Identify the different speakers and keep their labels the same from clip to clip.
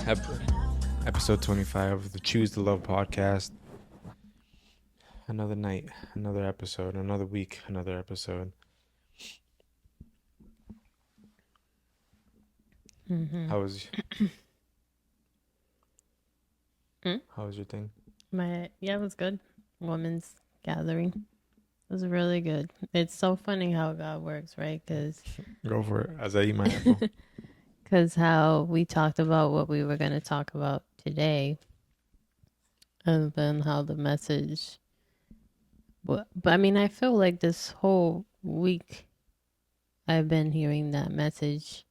Speaker 1: Ep- Episode 25 of the Choose to Love podcast. Another night, another episode, another week, another episode.
Speaker 2: Mm-hmm.
Speaker 1: How was
Speaker 2: Mm?
Speaker 1: how was your thing?
Speaker 2: It was good. Women's gathering. It was really good. It's so funny how God works, right?
Speaker 1: Go for it as I eat my apple.
Speaker 2: Cause how we talked about what we were gonna talk about today, and then how the message. But I mean, I feel like this whole week I've been hearing that message,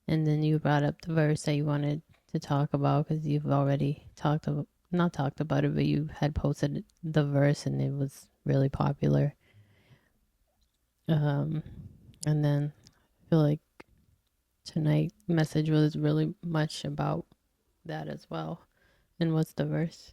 Speaker 2: and then you brought up the verse that you wanted to talk about because you've already not talked about it, but you had posted the verse and it was really popular. Um, and then I feel like tonight message was really much about that as well. And what's the verse?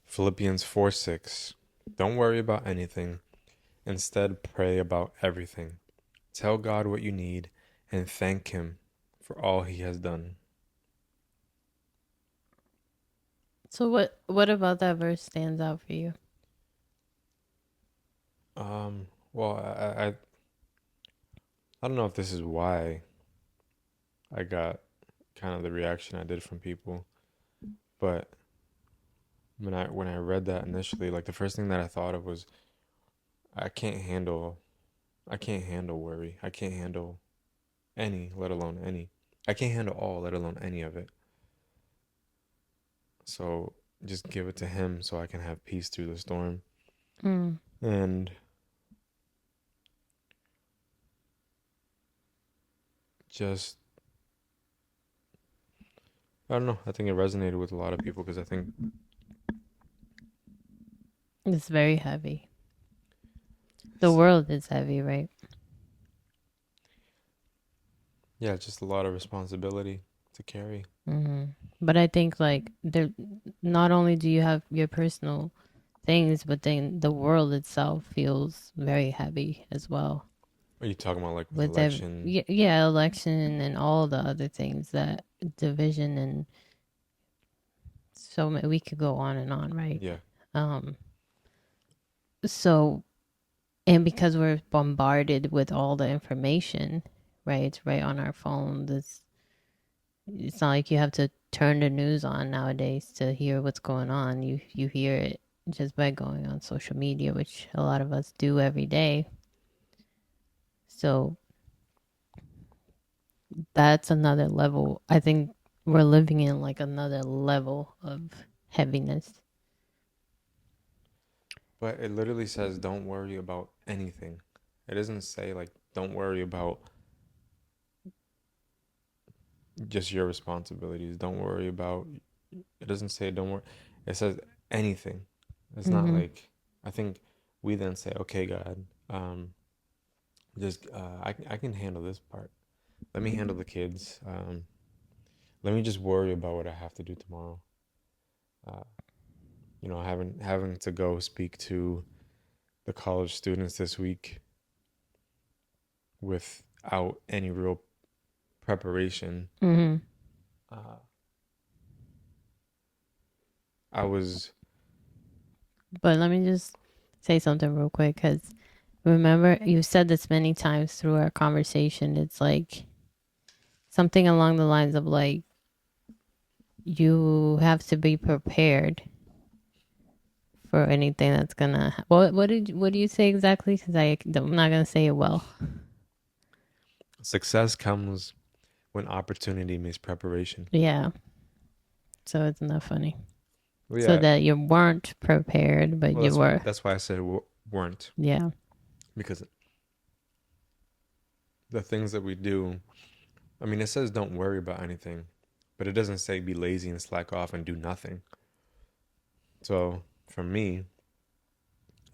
Speaker 1: Philippians 4:6. Don't worry about anything. Instead, pray about everything. Tell God what you need and thank Him for all He has done.
Speaker 2: So what about that verse stands out for you?
Speaker 1: Well, I don't know if this is why I got kind of the reaction I did from people, but when I read that initially, like the first thing that I thought of was I can't handle I can't handle worry. I can't handle any, let alone any. I can't handle all, let alone any of it. So just give it to him so I can have peace through the storm.
Speaker 2: Mm.
Speaker 1: And just I don't know. I think it resonated with a lot of people because I think
Speaker 2: It's very heavy. The
Speaker 1: it's,
Speaker 2: world is heavy, right?
Speaker 1: yeah, it's just a lot of responsibility to carry.
Speaker 2: Hmm. But I think like there, not only do you have your personal things, but then the world itself feels very heavy as well.
Speaker 1: Are you talking about like with
Speaker 2: With the
Speaker 1: election?
Speaker 2: yeah, election and all the other things that division and we could go on, right?
Speaker 1: Yeah.
Speaker 2: Um, so and because we're bombarded with all the information, right? It's right on our phone. It's not like you have to turn the news on nowadays to hear what's going on. You hear it just by going on social media, which a lot of us do every day. So that's another level. I think we're living in like another level of heaviness.
Speaker 1: But it literally says don't worry about anything. It doesn't say like don't worry about just your responsibilities. Don't worry about it doesn't say don't worry. It says anything. It's not
Speaker 2: Mm-hmm.
Speaker 1: like I think we then say, okay, God, just I can handle this part. Let me handle the kids. Let me just worry about what I have to do tomorrow. Uh, having to go speak to the college students this week without any real preparation.
Speaker 2: Mm-hmm.
Speaker 1: Uh, I was
Speaker 2: But let me just say something real quick because remember, you said this many times through our conversation. It's like something along the lines of like, you have to be prepared for anything that's gonna. What do you say exactly? Because I'm not gonna say it well.
Speaker 1: success comes when opportunity meets preparation.
Speaker 2: Yeah, so it's not funny.
Speaker 1: Well,
Speaker 2: So
Speaker 1: yeah.
Speaker 2: that you weren't prepared, but
Speaker 1: Well,
Speaker 2: you were.
Speaker 1: that's why I said weren't
Speaker 2: Yeah.
Speaker 1: because the things that we do. I mean, it says don't worry about anything, but it doesn't say be lazy and slack off and do nothing. So for me,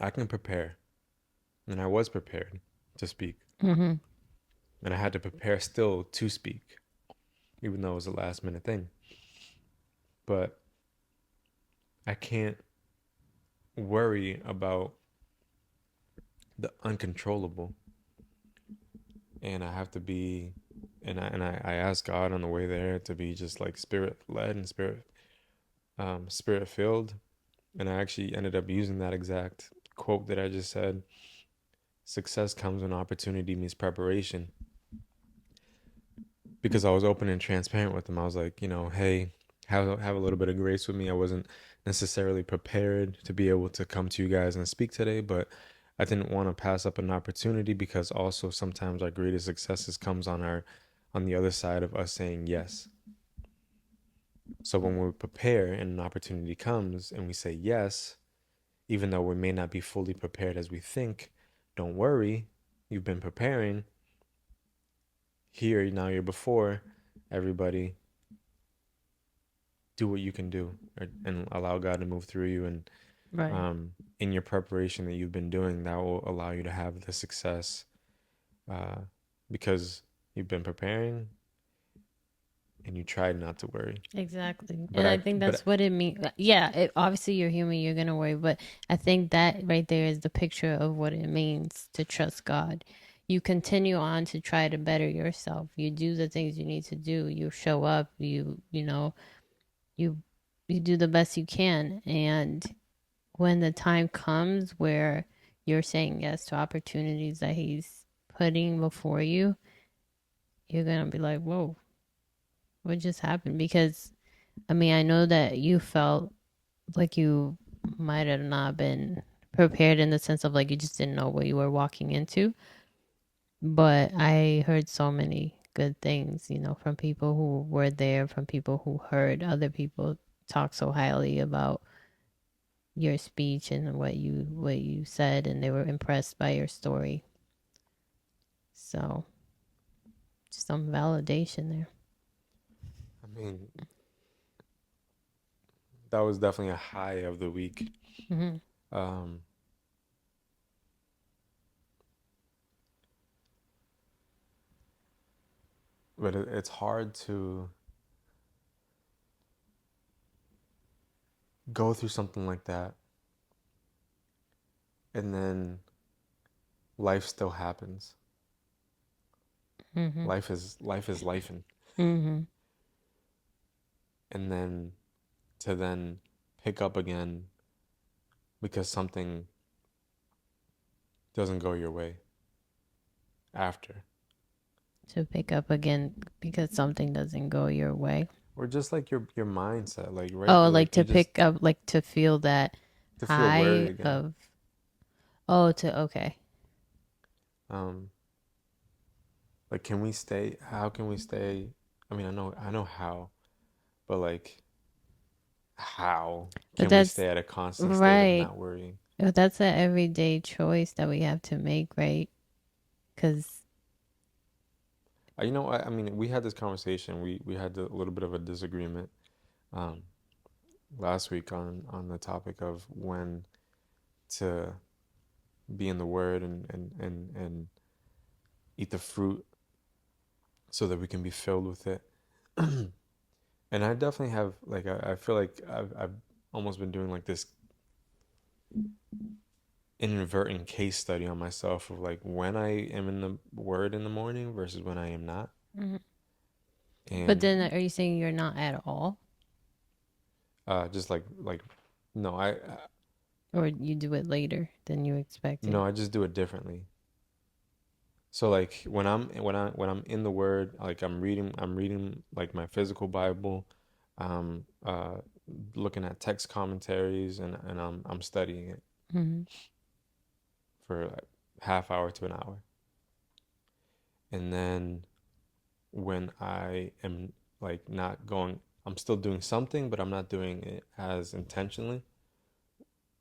Speaker 1: I can prepare, and I was prepared to speak,
Speaker 2: Mm-hmm.
Speaker 1: and I had to prepare still to speak, even though it was a last minute thing. But I can't worry about the uncontrollable, and I have to be, and I ask God on the way there to be just like spirit led and spirit filled, and I actually ended up using that exact quote that I just said. Success comes when opportunity meets preparation. Because I was open and transparent with them. I was like, hey, have a little bit of grace with me. I wasn't necessarily prepared to be able to come to you guys and speak today, but I didn't want to pass up an opportunity because also sometimes our greatest successes comes on the other side of us saying yes. So when we prepare and an opportunity comes and we say yes, even though we may not be fully prepared as we think, don't worry, you've been preparing. Here, now you're before everybody. Do what you can do, and allow God to move through you. And
Speaker 2: Right.
Speaker 1: in your preparation that you've been doing, that will allow you to have the success uh, because you've been preparing and you tried not to worry.
Speaker 2: Exactly.
Speaker 1: But
Speaker 2: And I
Speaker 1: I,
Speaker 2: think that's
Speaker 1: but
Speaker 2: what it means. Yeah, obviously you're human, you're going to worry, but I think that right there is the picture of what it means to trust God. You continue on to try to better yourself. You do the things you need to do. You show up, you you do the best you can, and when the time comes where you're saying yes to opportunities that he's putting before you, you're going to be like, "Whoa, what just happened?" Because I mean, I know that you felt like you might have not been prepared in the sense of like you just didn't know what you were walking into. But I heard so many good things, from people who were there, from people who heard other people talk so highly about your speech and what you said, and they were impressed by your story. So just some validation there.
Speaker 1: I mean, that was definitely a high of the week.
Speaker 2: Hmm.
Speaker 1: Um, but it's hard to go through something like that and then life still happens.
Speaker 2: Hmm.
Speaker 1: Life is lifing,
Speaker 2: Hmm.
Speaker 1: and then to then pick up again because something doesn't go your way after.
Speaker 2: To pick up again because something doesn't go your way.
Speaker 1: Or just like your mindset, like right,
Speaker 2: Oh, like
Speaker 1: like
Speaker 2: to
Speaker 1: you just
Speaker 2: pick up, like to feel that
Speaker 1: to feel worried
Speaker 2: high
Speaker 1: again.
Speaker 2: of, oh, okay.
Speaker 1: Um, like can we stay? How can we stay? I mean, I know how, but like how
Speaker 2: But
Speaker 1: can we
Speaker 2: that's
Speaker 1: stay at a constant state of
Speaker 2: right.
Speaker 1: not worrying?
Speaker 2: But that's an everyday choice that we have to make, right? Because,
Speaker 1: I mean, we had this conversation. We had a little bit of a disagreement um, last week on the topic of when to be in the Word and eat the fruit so that we can be filled with it. And I definitely have like I feel like I've almost been doing like this inadvertent case study on myself of like when I am in the Word in the morning versus when I am not.
Speaker 2: mhm. But
Speaker 1: And
Speaker 2: then are you saying you're not at all?
Speaker 1: just like no,
Speaker 2: Or you do it later than you expected?
Speaker 1: no, I just do it differently. So like when I'm in the Word, like I'm reading like my physical Bible, um, uh, looking at text commentaries and I'm studying it
Speaker 2: Hmm.
Speaker 1: for like half hour to an hour. And then when I am like not going, I'm still doing something, but I'm not doing it as intentionally.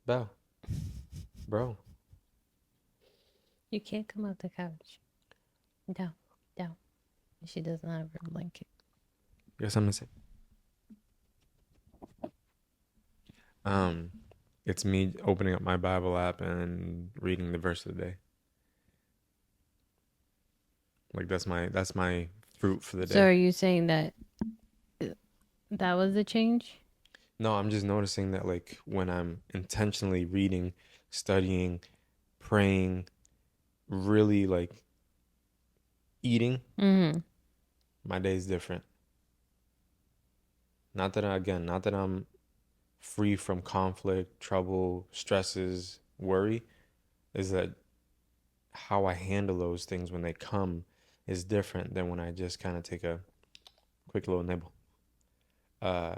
Speaker 1: Bro, bro,
Speaker 2: You can't come off the couch. Down, down. She doesn't have her blanket.
Speaker 1: you got something to say? Um, it's me opening up my Bible app and reading the verse of the day. Like that's my fruit for the
Speaker 2: So
Speaker 1: day.
Speaker 2: are you saying that that was a change?
Speaker 1: No, I'm just noticing that like when I'm intentionally reading, studying, praying, really like eating,
Speaker 2: Mm-hmm.
Speaker 1: my day's different. Not that I'm free from conflict, trouble, stresses, worry, is that how I handle those things when they come is different than when I just kind of take a quick little nibble. Uh,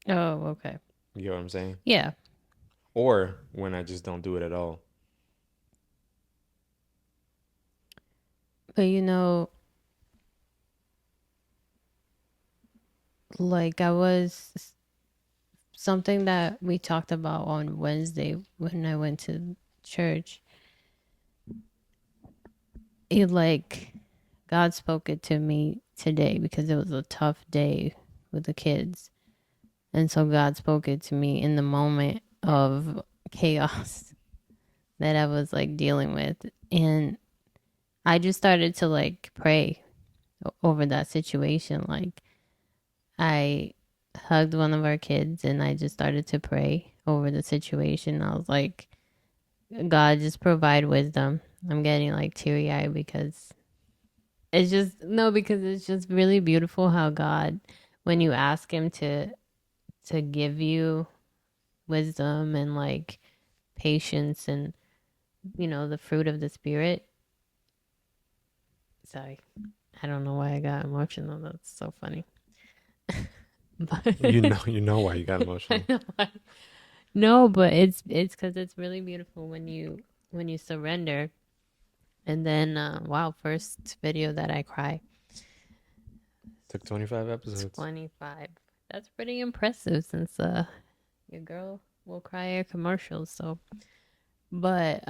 Speaker 2: Oh, okay.
Speaker 1: you get what I'm saying?
Speaker 2: Yeah.
Speaker 1: Or when I just don't do it at all.
Speaker 2: But like I was something that we talked about on Wednesday when I went to church. It like God spoke it to me today because it was a tough day with the kids. And so God spoke it to me in the moment of chaos that I was like dealing with. And I just started to like pray over that situation. Like I hugged one of our kids and I just started to pray over the situation. I was like, God, just provide wisdom. I'm getting like teary eyed because it's just, no, because it's just really beautiful how God, when you ask Him to give you wisdom and like patience and, the fruit of the Spirit. Sorry, I don't know why I got emotional. That's so funny. But
Speaker 1: You know why you got
Speaker 2: I
Speaker 1: emotional.
Speaker 2: know why. No, but it's because it's really beautiful when you surrender. And then, wow, first video that I cry.
Speaker 1: Took 25 episodes.
Speaker 2: 25. That's pretty impressive since your girl will cry at commercials. So, but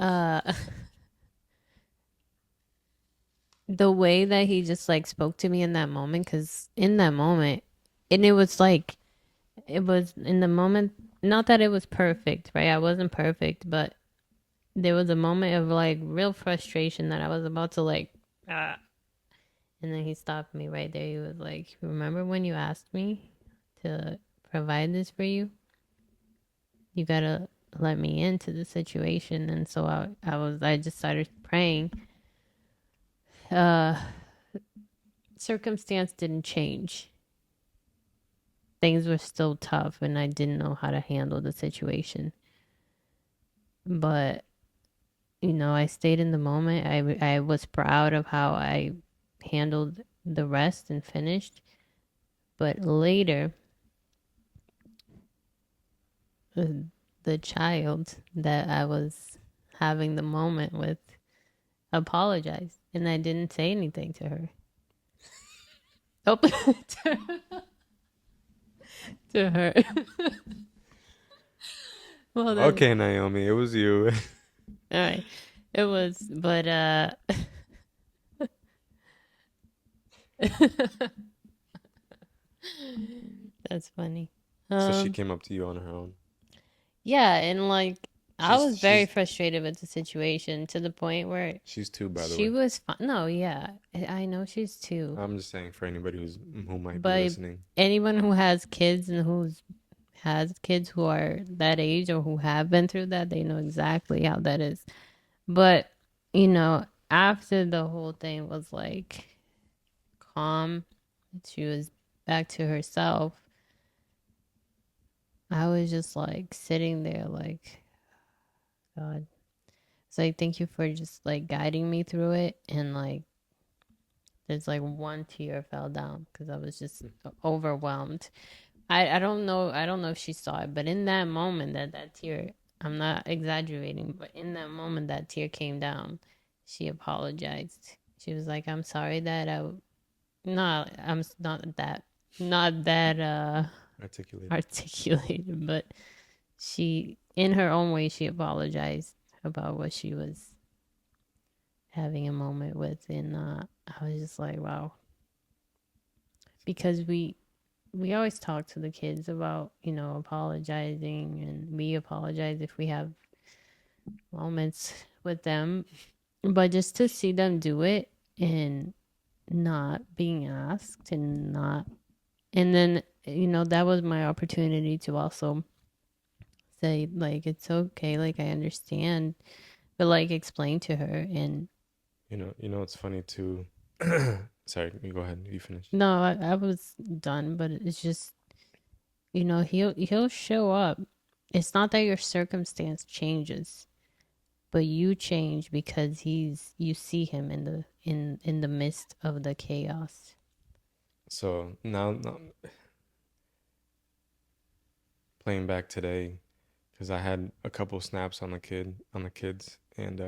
Speaker 2: the way that he just like spoke to me in that moment, because in that moment, and it was like it was in the moment. Not that it was perfect, right? I wasn't perfect, but there was a moment of like real frustration that I was about to like, ah. And then he stopped me right there. He was like, "Remember when you asked me to provide this for you? You gotta let me into the situation." And so I just started praying. Uh, Circumstance didn't change. Things were still tough, and I didn't know how to handle the situation. But I stayed in the moment. I was proud of how I handled the rest and finished. But later, the, the child that I was having the moment with apologized, and I didn't say anything to her. Oh, to her. Well then,
Speaker 1: Okay, Naomi, it was you.
Speaker 2: all right. It was, but that's funny.
Speaker 1: So she
Speaker 2: Um,
Speaker 1: came up to you on her own.
Speaker 2: yeah, and like I
Speaker 1: She's
Speaker 2: was very
Speaker 1: she's
Speaker 2: frustrated with the situation to the point where
Speaker 1: she's two, by the
Speaker 2: she
Speaker 1: way.
Speaker 2: was fine. No, yeah, I know she's two,
Speaker 1: I'm just saying for anybody who might be
Speaker 2: but
Speaker 1: listening.
Speaker 2: anyone who has kids and who's has kids who are that age or who have been through that, they know exactly how that is. But after the whole thing was like calm, she was back to herself. I was just like sitting there, like, God. So I thank you for just like guiding me through it. And like, there's like one tear fell down because I was just overwhelmed. I don't know. I don't know if she saw it, but in that moment, that tear, I'm not exaggerating, but in that moment, that tear came down. She apologized. She was like, "I'm sorry that I'm not that
Speaker 1: Articulated.
Speaker 2: articulated, but she, in her own way, she apologized about what she was having a moment with, and I was just like, wow, because we always talk to the kids about apologizing, and we apologize if we have moments with them, but just to see them do it and not being asked and not, and then that was my opportunity to also say, like, it's okay, like, I understand, but, like, explain to her. And
Speaker 1: It's funny too. Sorry, you go ahead. You finish.
Speaker 2: no, I was done, but it's just, he'll show up. It's not that your circumstance changes, but you change because you see him in the midst of the chaos.
Speaker 1: So now playing back today, because I had a couple snaps on the kids, and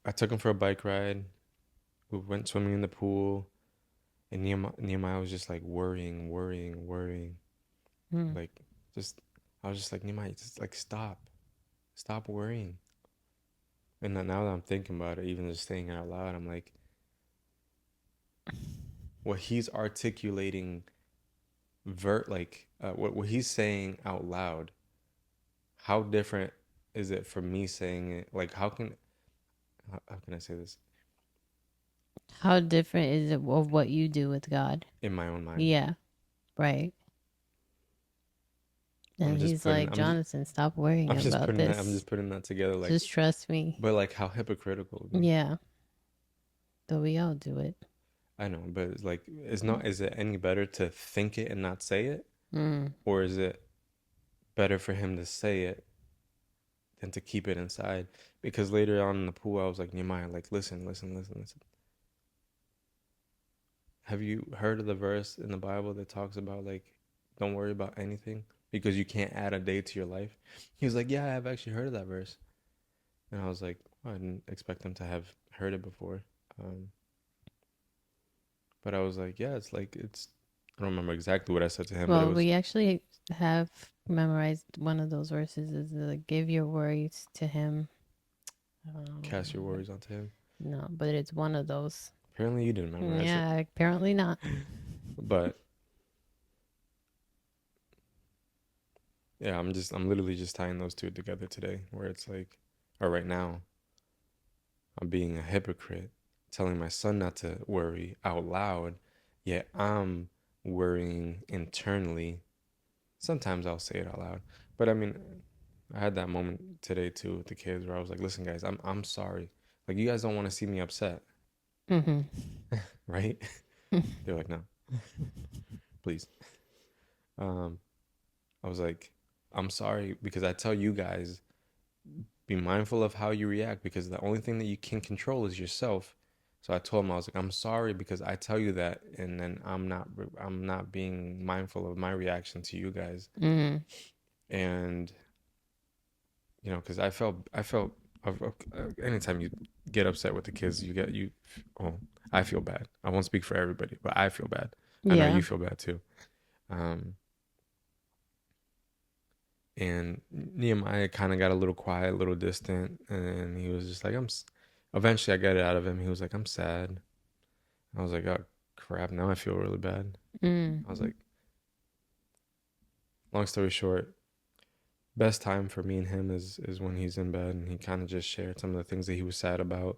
Speaker 1: I took them for a bike ride. We went swimming in the pool, and Nehemiah was just like worrying, worrying, worrying.
Speaker 2: Mm.
Speaker 1: Like, just I was just like, Nehemiah, just like stop worrying. And then now that I'm thinking about it, even just saying it out loud, I'm like, what he's articulating, what he's saying out loud. How different is it from me saying it? Like, how can I say this
Speaker 2: How different is it of what you do with God?
Speaker 1: in my own mind?
Speaker 2: Yeah, right.
Speaker 1: I'm
Speaker 2: And
Speaker 1: just
Speaker 2: he's
Speaker 1: putting
Speaker 2: like, Jonathan, stop worrying about
Speaker 1: I'm
Speaker 2: this.
Speaker 1: just putting that together, like,
Speaker 2: Just trust me.
Speaker 1: but like how hypocritical of me.
Speaker 2: Yeah, but we all do it.
Speaker 1: I know, but it's like, is it any better to think it and not say it?
Speaker 2: Mm.
Speaker 1: Or is it better for him to say it than to keep it inside? Because later on in the pool, I was like, Nehemiah, like, listen, listen, listen, listen. Have you heard of the verse in the Bible that talks about, like, don't worry about anything because you can't add a day to your life? He was like, yeah, I've actually heard of that verse. And I was like, oh, I didn't expect him to have heard it before. Um, but I was like, yeah, I don't remember exactly what I said to him, but it
Speaker 2: Well,
Speaker 1: was
Speaker 2: we actually have memorized one of those verses is give your worries to him. I don't
Speaker 1: cast your
Speaker 2: remember.
Speaker 1: worries onto him.
Speaker 2: No, but it's one of those.
Speaker 1: Apparently, you didn't memorize it.
Speaker 2: Yeah, apparently not.
Speaker 1: But yeah, I'm literally just tying those two together today, where it's like, or right now, I'm being a hypocrite, telling my son not to worry out loud, yet I'm worrying internally. Sometimes I'll say it out loud, but I mean, I had that moment today too with the kids where I was like, "Listen, guys, I'm sorry. Like, you guys don't want to see me upset,
Speaker 2: Mm-hmm.
Speaker 1: right?" They're like, "No, please." Um, I was like, "I'm sorry because I tell you guys, be mindful of how you react because the only thing that you can control is yourself." So I told him, I was like, I'm sorry because I tell you that, and then I'm not being mindful of my reaction to you guys.
Speaker 2: Mm-hmm.
Speaker 1: And because I felt anytime you get upset with the kids, oh, I feel bad. I won't speak for everybody, but I feel bad. I know
Speaker 2: Yeah.
Speaker 1: you feel bad too. Um, and Nehemiah kind of got a little quiet, a little distant, and he was just like, Eventually, I got it out of him. He was like, I'm sad. I was like, oh crap, now I feel really bad.
Speaker 2: Mm.
Speaker 1: I was like, long story short, best time for me and him is when he's in bed, and he kind of just shared some of the things that he was sad about,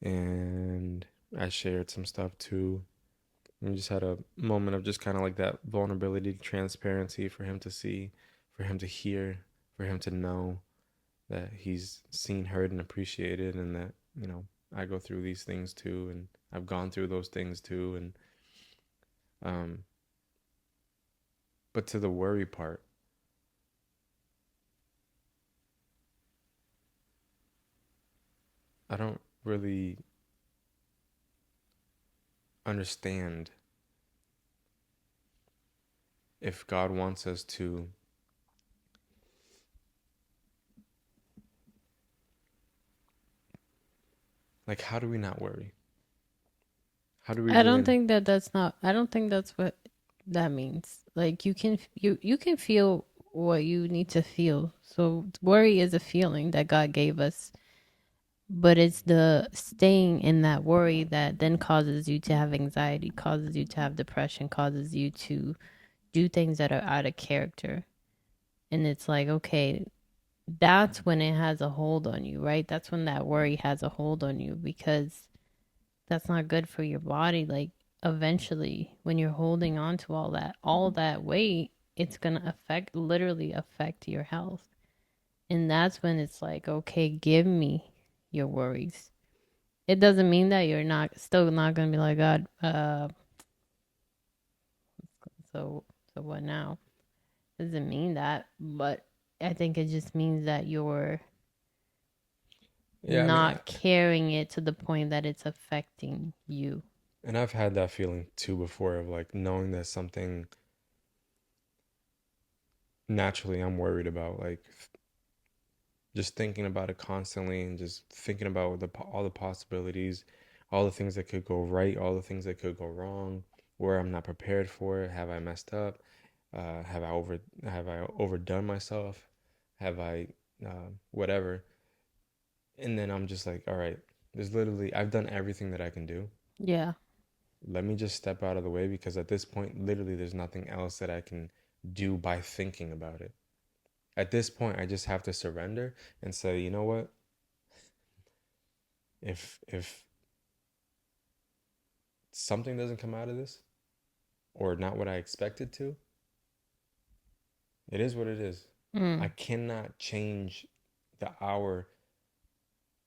Speaker 1: and I shared some stuff too. We just had a moment of just kind of like that vulnerability, transparency for him to see, for him to hear, for him to know that he's seen, heard, and appreciated, and that I go through these things too, and I've gone through those things too, and um, but to the worry part, I don't really understand if God wants us to, like, how do we not worry? How do we
Speaker 2: I don't
Speaker 1: really?
Speaker 2: think that's not. I don't think that's what that means. Like you can feel what you need to feel. So worry is a feeling that God gave us, but it's the staying in that worry that then causes you to have anxiety, causes you to have depression, causes you to do things that are out of character. And it's like, okay, that's when it has a hold on you, right? That's when that worry has a hold on you because that's not good for your body. Like eventually when you're holding on to all that weight, it's going to literally affect your health. And that's when it's like, okay, give me your worries. It doesn't mean that you're not still not going to be like, God, so so what now? Doesn't mean that, but I think it just means that you're
Speaker 1: Yeah, I mean,
Speaker 2: not carrying it to the point that it's affecting you.
Speaker 1: and I've had that feeling too before of like knowing that something naturally I'm worried about, like just thinking about it constantly and just thinking about all the possibilities, all the things that could go right, all the things that could go wrong, where I'm not prepared for it. Have I messed up? Have I overdone myself? Have I whatever? And then I'm just like, all right, there's literally I've done everything that I can do.
Speaker 2: Yeah.
Speaker 1: Let me just step out of the way because at this point, literally, there's nothing else that I can do by thinking about it. At this point, I just have to surrender and say, you know what? If something doesn't come out of this or not what I expected to, it is what it is. I
Speaker 2: Mm.
Speaker 1: cannot change the hour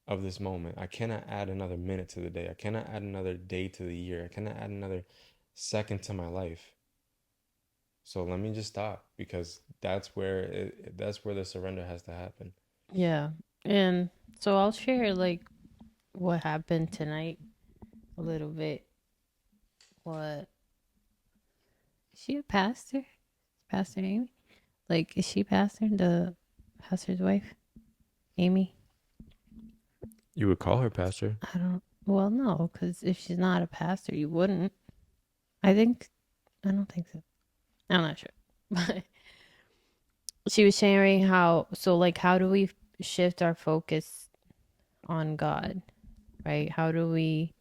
Speaker 1: of this moment. I cannot add another minute to the day. I cannot add another day to the year. I cannot add another second to my life. So let me just stop because that's where the surrender has to happen.
Speaker 2: Yeah. And so I'll share like what happened tonight a little bit. What is she a pastor? Pastor Amy? Like is she pastor? The pastor's wife? Amy?
Speaker 1: You would call her pastor.
Speaker 2: I don't well no, because if she's not a pastor you wouldn't. I think I don't think so. I'm not sure. But she was sharing how so like how do we shift our focus on God, right? How do we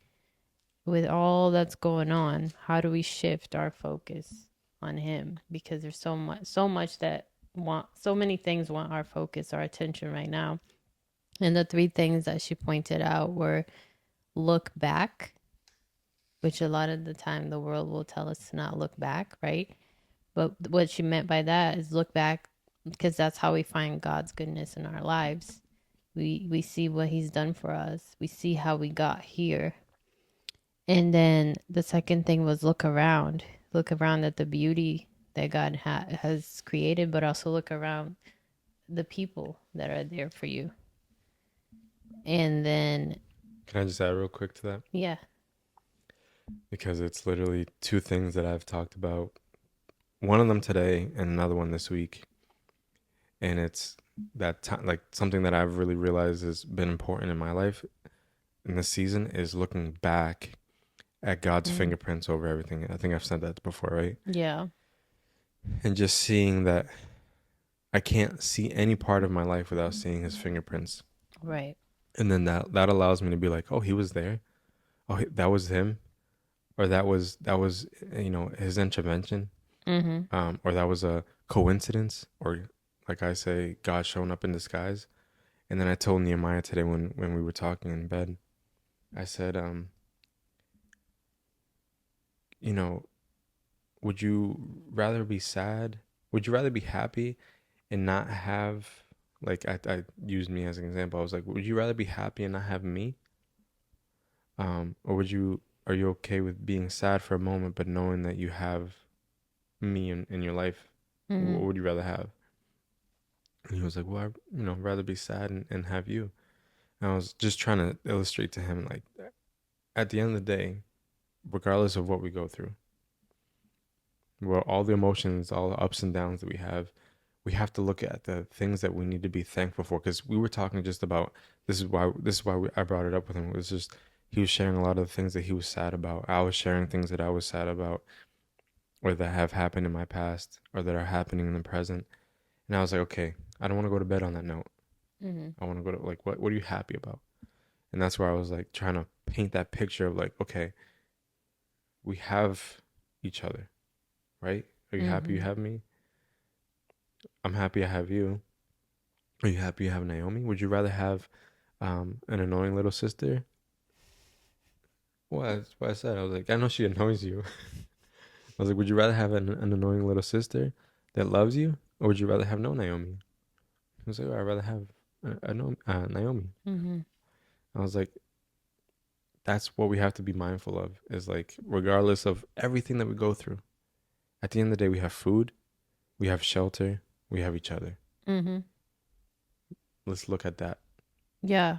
Speaker 2: with all that's going on, how do we shift our focus on him? Because there's so much that want so many things want our focus, our attention right now. And the three things that she pointed out were look back, which a lot of the time the world will tell us to not look back, right? But what she meant by that is look back because that's how we find God's goodness in our lives. We see what he's done for us. We see how we got here. And then the second thing was look around. Look around at the beauty that God has created, but also look around the people that are there for you. And then,
Speaker 1: Can I just add real quick to that?
Speaker 2: yeah.
Speaker 1: Because it's literally two things that I've talked about. One of them today and another one this week. And it's that time, like something that I've really realized has been important in my life in this season is looking back at God's
Speaker 2: Mm.
Speaker 1: fingerprints over everything. I think I've said that before, right?
Speaker 2: Yeah.
Speaker 1: And just seeing that I can't see any part of my life without seeing his fingerprints.
Speaker 2: Right.
Speaker 1: And then that allows me to be like, oh, he was there. Oh, that was him, or that was his intervention,
Speaker 2: Mm-hmm.
Speaker 1: or that was a coincidence, or like I say, God showing up in disguise. And then I told Nehemiah today when we were talking in bed, I said, you know, would you rather be sad? Would you rather be happy and not have like I used me as an example. I was like, would you rather be happy and not have me? Or are you okay with being sad for a moment but knowing that you have me in your life?
Speaker 2: Mm-hmm.
Speaker 1: What would you rather have? And he was like, well, rather be sad and have you. And I was just trying to illustrate to him like at the end of the day, regardless of what we go through, well, all the emotions, all the ups and downs that we have to look at the things that we need to be thankful for. Because we were talking just about I brought it up with him. It was just he was sharing a lot of the things that he was sad about. I was sharing things that I was sad about, or that have happened in my past, or that are happening in the present. And I was like, okay, I don't want to go to bed on that note.
Speaker 2: Mm-hmm.
Speaker 1: I want to go to like what are you happy about? And that's where I was like trying to paint that picture of like, okay, we have each other, right? Are you happy you
Speaker 2: Mm-hmm.
Speaker 1: have me? I'm happy I have you. Are you happy you have Naomi? Would you rather have an annoying little sister Well, that's what I said. I was like, I know she annoys you. I was like, would you rather have an annoying little sister that loves you, or would you rather have no Naomi? He was like, oh, I'd rather have Naomi.
Speaker 2: Mm-hmm.
Speaker 1: I was like, that's what we have to be mindful of. Is like, regardless of everything that we go through, at the end of the day, we have food, we have shelter, we have each other.
Speaker 2: Mm-hmm.
Speaker 1: Let's look at that.
Speaker 2: Yeah.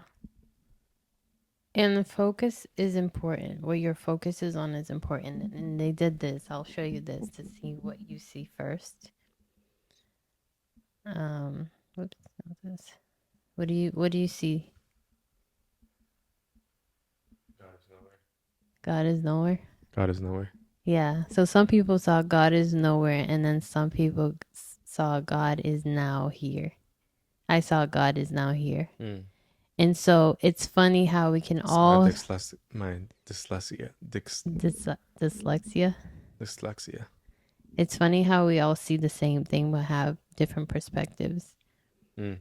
Speaker 2: And the focus is important. What your focus is on is important. And they did this. I'll show you this to see what you see first. Whoops, not this. What do you see?
Speaker 1: God is nowhere.
Speaker 2: God is nowhere.
Speaker 1: God is nowhere.
Speaker 2: Yeah. So some people saw God is nowhere, and then some people saw God is now here. I saw God is now here.
Speaker 1: Mm.
Speaker 2: And so it's funny how we can
Speaker 1: It's my
Speaker 2: all dyslexia.
Speaker 1: dyslexia.
Speaker 2: It's funny how we all see the same thing but have different perspectives.
Speaker 1: Mm.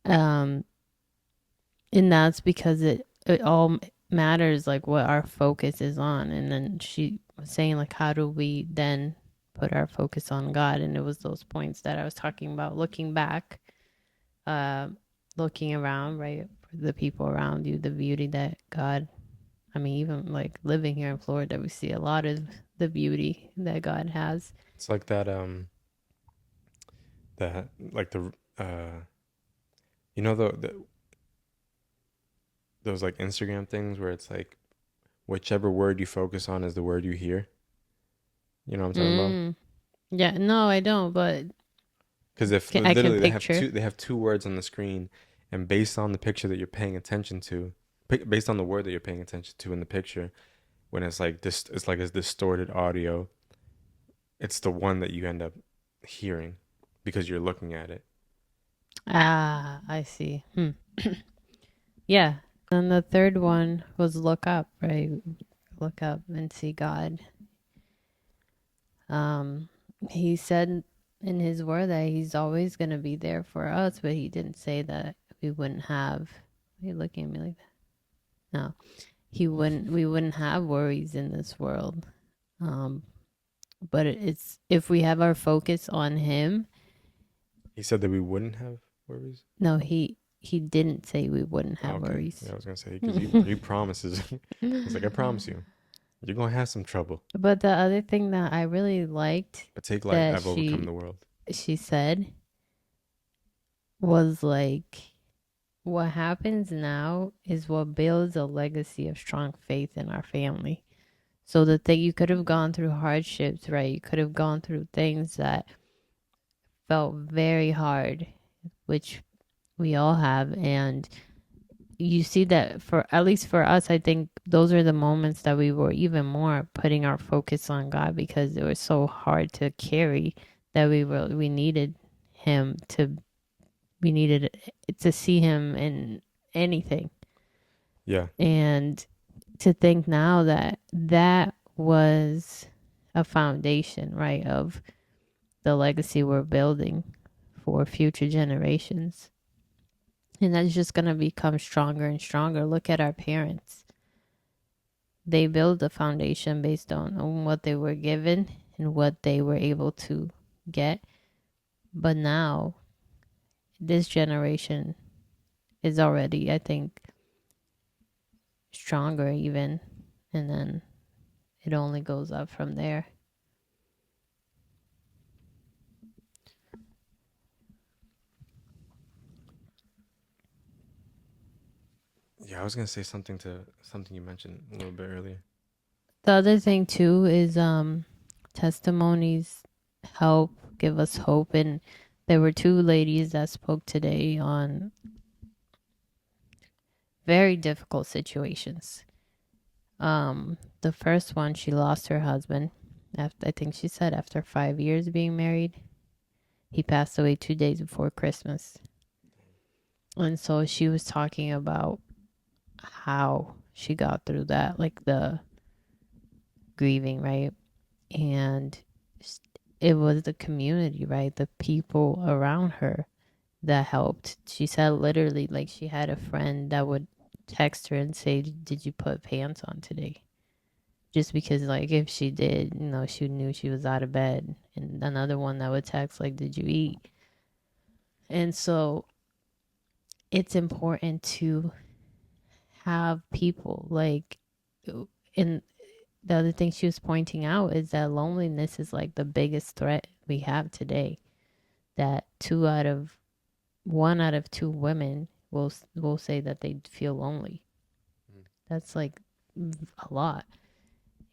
Speaker 2: Um, and that's because it all matters like what our focus is on. And then she was saying like, how do we then put our focus on God? And it was those points that I was talking about, looking back, looking around, right, for the people around you, the beauty that God. I mean, even like living here in Florida, we see a lot of the beauty that God has.
Speaker 1: It's like that like the you know the those like Instagram things where it's like whichever word you focus on is the word you hear. You know what I'm talking about?
Speaker 2: Mm. Yeah, no, I don't, but
Speaker 1: Because if
Speaker 2: I can
Speaker 1: literally
Speaker 2: picture.
Speaker 1: they have two words on the screen, and based on the picture that you're paying attention to, based on the word that you're paying attention to in the picture, when it's like this, it's like a distorted audio. It's the one that you end up hearing because you're looking at it.
Speaker 2: Ah, I see. Yeah. And the third one was look up, right? Look up and see God. Um, he said in his word that he's always going to be there for us, but he didn't say that we wouldn't have. Are you looking at me like that? No, we wouldn't have worries in this world. Um, but it's if we have our focus on him.
Speaker 1: He said that we wouldn't have worries.
Speaker 2: No, he didn't say we wouldn't
Speaker 1: Oh,
Speaker 2: have
Speaker 1: okay,
Speaker 2: worries.
Speaker 1: yeah, I was gonna say because he promises. He's like, I promise you, you're gonna have some trouble,
Speaker 2: But the other thing that I really liked
Speaker 1: but take light.
Speaker 2: that
Speaker 1: I've overcome the world.
Speaker 2: she said was like what happens now is what builds a legacy of strong faith in our family. So the thing you could have gone through hardships, right? You could have gone through things that felt very hard, which we all have, and you see that for at least for us, I think those are the moments that we were even more putting our focus on God because it was so hard to carry that we needed him to we needed to see him in anything.
Speaker 1: Yeah,
Speaker 2: And to think now that that was a foundation, right, of the legacy we're building for future generations. And that's just going to become stronger and stronger. Look at our parents. They build a foundation based on what they were given and what they were able to get. But now, this generation is already, I think, stronger even. And then it only goes up from there.
Speaker 1: yeah. I was gonna say something you mentioned a little bit earlier.
Speaker 2: The other thing too is testimonies help give us hope, and there were two ladies that spoke today on very difficult situations. The first one, she lost her husband after, I think she said, after 5 years being married. He passed away 2 days before Christmas. And so she was talking about how she got through that, like the grieving, right? And it was the community, right? The people around her that helped. She said literally, like, she had a friend that would text her and say, "Did you put pants on today?" just because like if she did, she knew she was out of bed. And another one that would text like, "Did you eat?" And so it's important to have people like, and the other thing she was pointing out is that loneliness is like the biggest threat we have today. That 1 out of 2 women will say that they feel lonely. That's like a lot.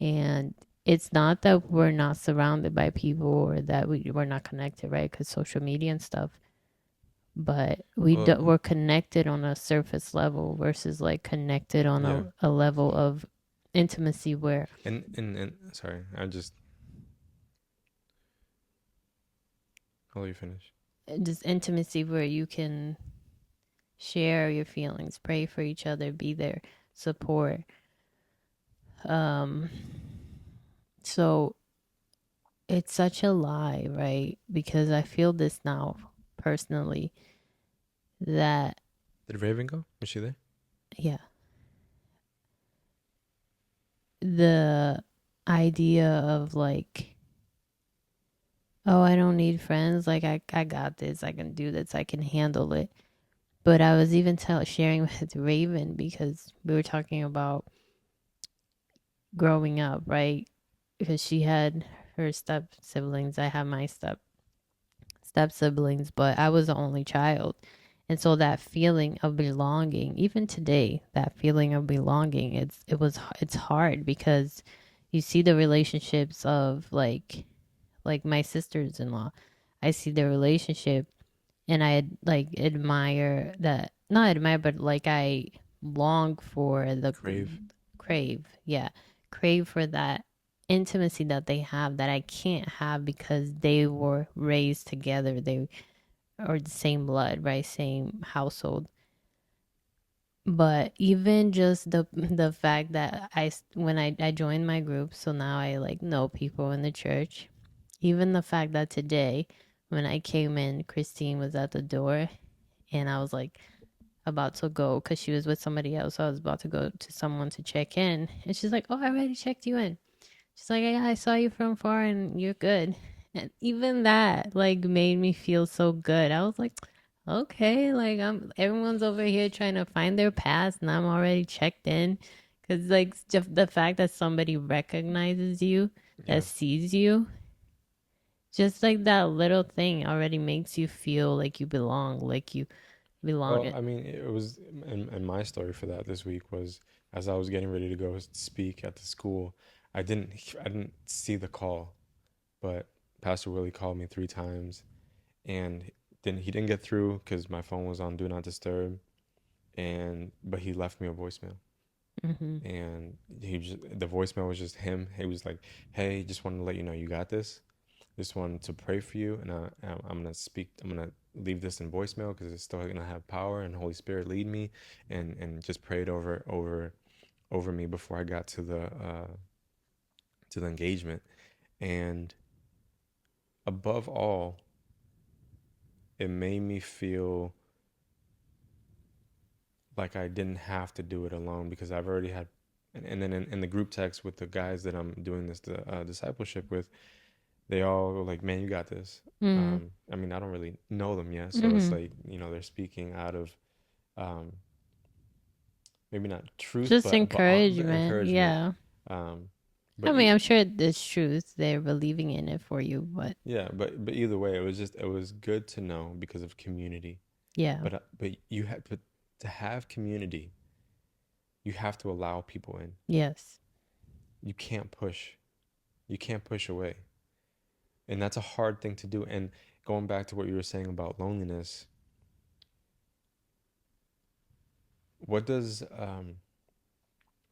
Speaker 2: And it's not that we're not surrounded by people or that we're not connected, right? Because social media and stuff, but
Speaker 1: Well,
Speaker 2: we're connected on a surface level versus like connected on
Speaker 1: yeah.
Speaker 2: a level of intimacy where
Speaker 1: And sorry, I'll let you finish.
Speaker 2: just intimacy where you can share your feelings, pray for each other, be there, support. Um, so it's such a lie, right? Because I feel this now personally that,
Speaker 1: Did Raven go? Was she there?
Speaker 2: yeah, the idea of like, oh, I don't need friends. Like, I got this. I can do this. I can handle it. But I was even sharing with Raven because we were talking about growing up, right? Because she had her step siblings. I have my step siblings, but I was the only child. And so that feeling of belonging, even today, that feeling of belonging, it's hard because you see the relationships of like my sisters-in-law. I see their relationship and I like admire that, not admire, but like I long for the
Speaker 1: Crave.
Speaker 2: crave, yeah, crave for that intimacy that they have that I can't have because they were raised together. They are the same blood, right? Same household. But even just the fact that when I joined my group, so now I like know people in the church. Even the fact that today, when I came in, Christine was at the door, and I was like about to go because she was with somebody else. So I was about to go to someone to check in, and she's like, "Oh, I already checked you in." She's like, "Yeah, I saw you from far, and you're good." And even that like made me feel so good. I was like, okay, like everyone's over here trying to find their past, and I'm already checked in. Cause like just the fact that somebody recognizes you, that
Speaker 1: Yeah.
Speaker 2: sees you, just like that little thing already makes you feel like you belong.
Speaker 1: Well, I mean, it was, and my story for that this week was as I was getting ready to go speak at the school, I didn't see the call, but Pastor Willie called me 3 times, and he didn't get through because my phone was on Do Not Disturb, and but he left me a voicemail,
Speaker 2: Mm-hmm.
Speaker 1: and the voicemail was just him. He was like, "Hey, just wanted to let you know you got this. Just wanted to pray for you, and I'm gonna speak. I'm gonna leave this in voicemail because it's still gonna have power, and Holy Spirit lead me, and just prayed over me before I got to the engagement. And above all, it made me feel like I didn't have to do it alone because I've already had, and then in the group text with the guys that I'm doing this discipleship with, they all were like, "Man, you got this."
Speaker 2: Mm-hmm.
Speaker 1: I mean, I don't really know them yet, so it's
Speaker 2: Mm-hmm.
Speaker 1: like, they're speaking out of um, maybe not truth,
Speaker 2: Just
Speaker 1: but
Speaker 2: encouragement,
Speaker 1: encouragement.
Speaker 2: yeah.
Speaker 1: Um,
Speaker 2: I
Speaker 1: but
Speaker 2: mean, I'm sure it's truth. They're believing in it for you, but
Speaker 1: yeah, but either way, it was good to know because of community.
Speaker 2: yeah,
Speaker 1: But but to have community, you have to allow people in.
Speaker 2: yes,
Speaker 1: You can't push. You can't push away, and that's a hard thing to do. And going back to what you were saying about loneliness, what does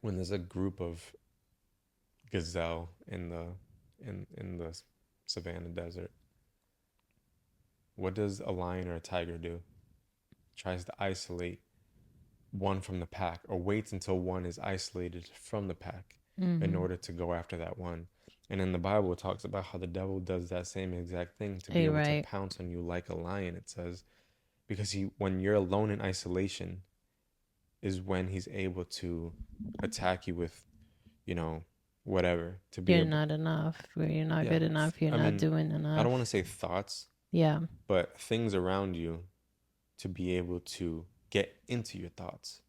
Speaker 1: when there's a group of gazelle in the savannah desert, what does a lion or a tiger do? Tries to isolate one from the pack or waits until one is isolated from the pack in
Speaker 2: mm-hmm.
Speaker 1: order to go after that one. And in the Bible, it talks about how the devil does that same exact thing to be
Speaker 2: You're
Speaker 1: able to
Speaker 2: right.
Speaker 1: pounce on you like a lion, it says, because when you're alone in isolation, is when he's able to attack you with, you know, whatever to be
Speaker 2: You're
Speaker 1: able.
Speaker 2: not enough, or you're not
Speaker 1: Yeah,
Speaker 2: good enough, you're
Speaker 1: I
Speaker 2: not
Speaker 1: mean,
Speaker 2: doing
Speaker 1: I don't want to
Speaker 2: enough.
Speaker 1: say thoughts,
Speaker 2: Yeah.
Speaker 1: but things around you to be able to get into your thoughts.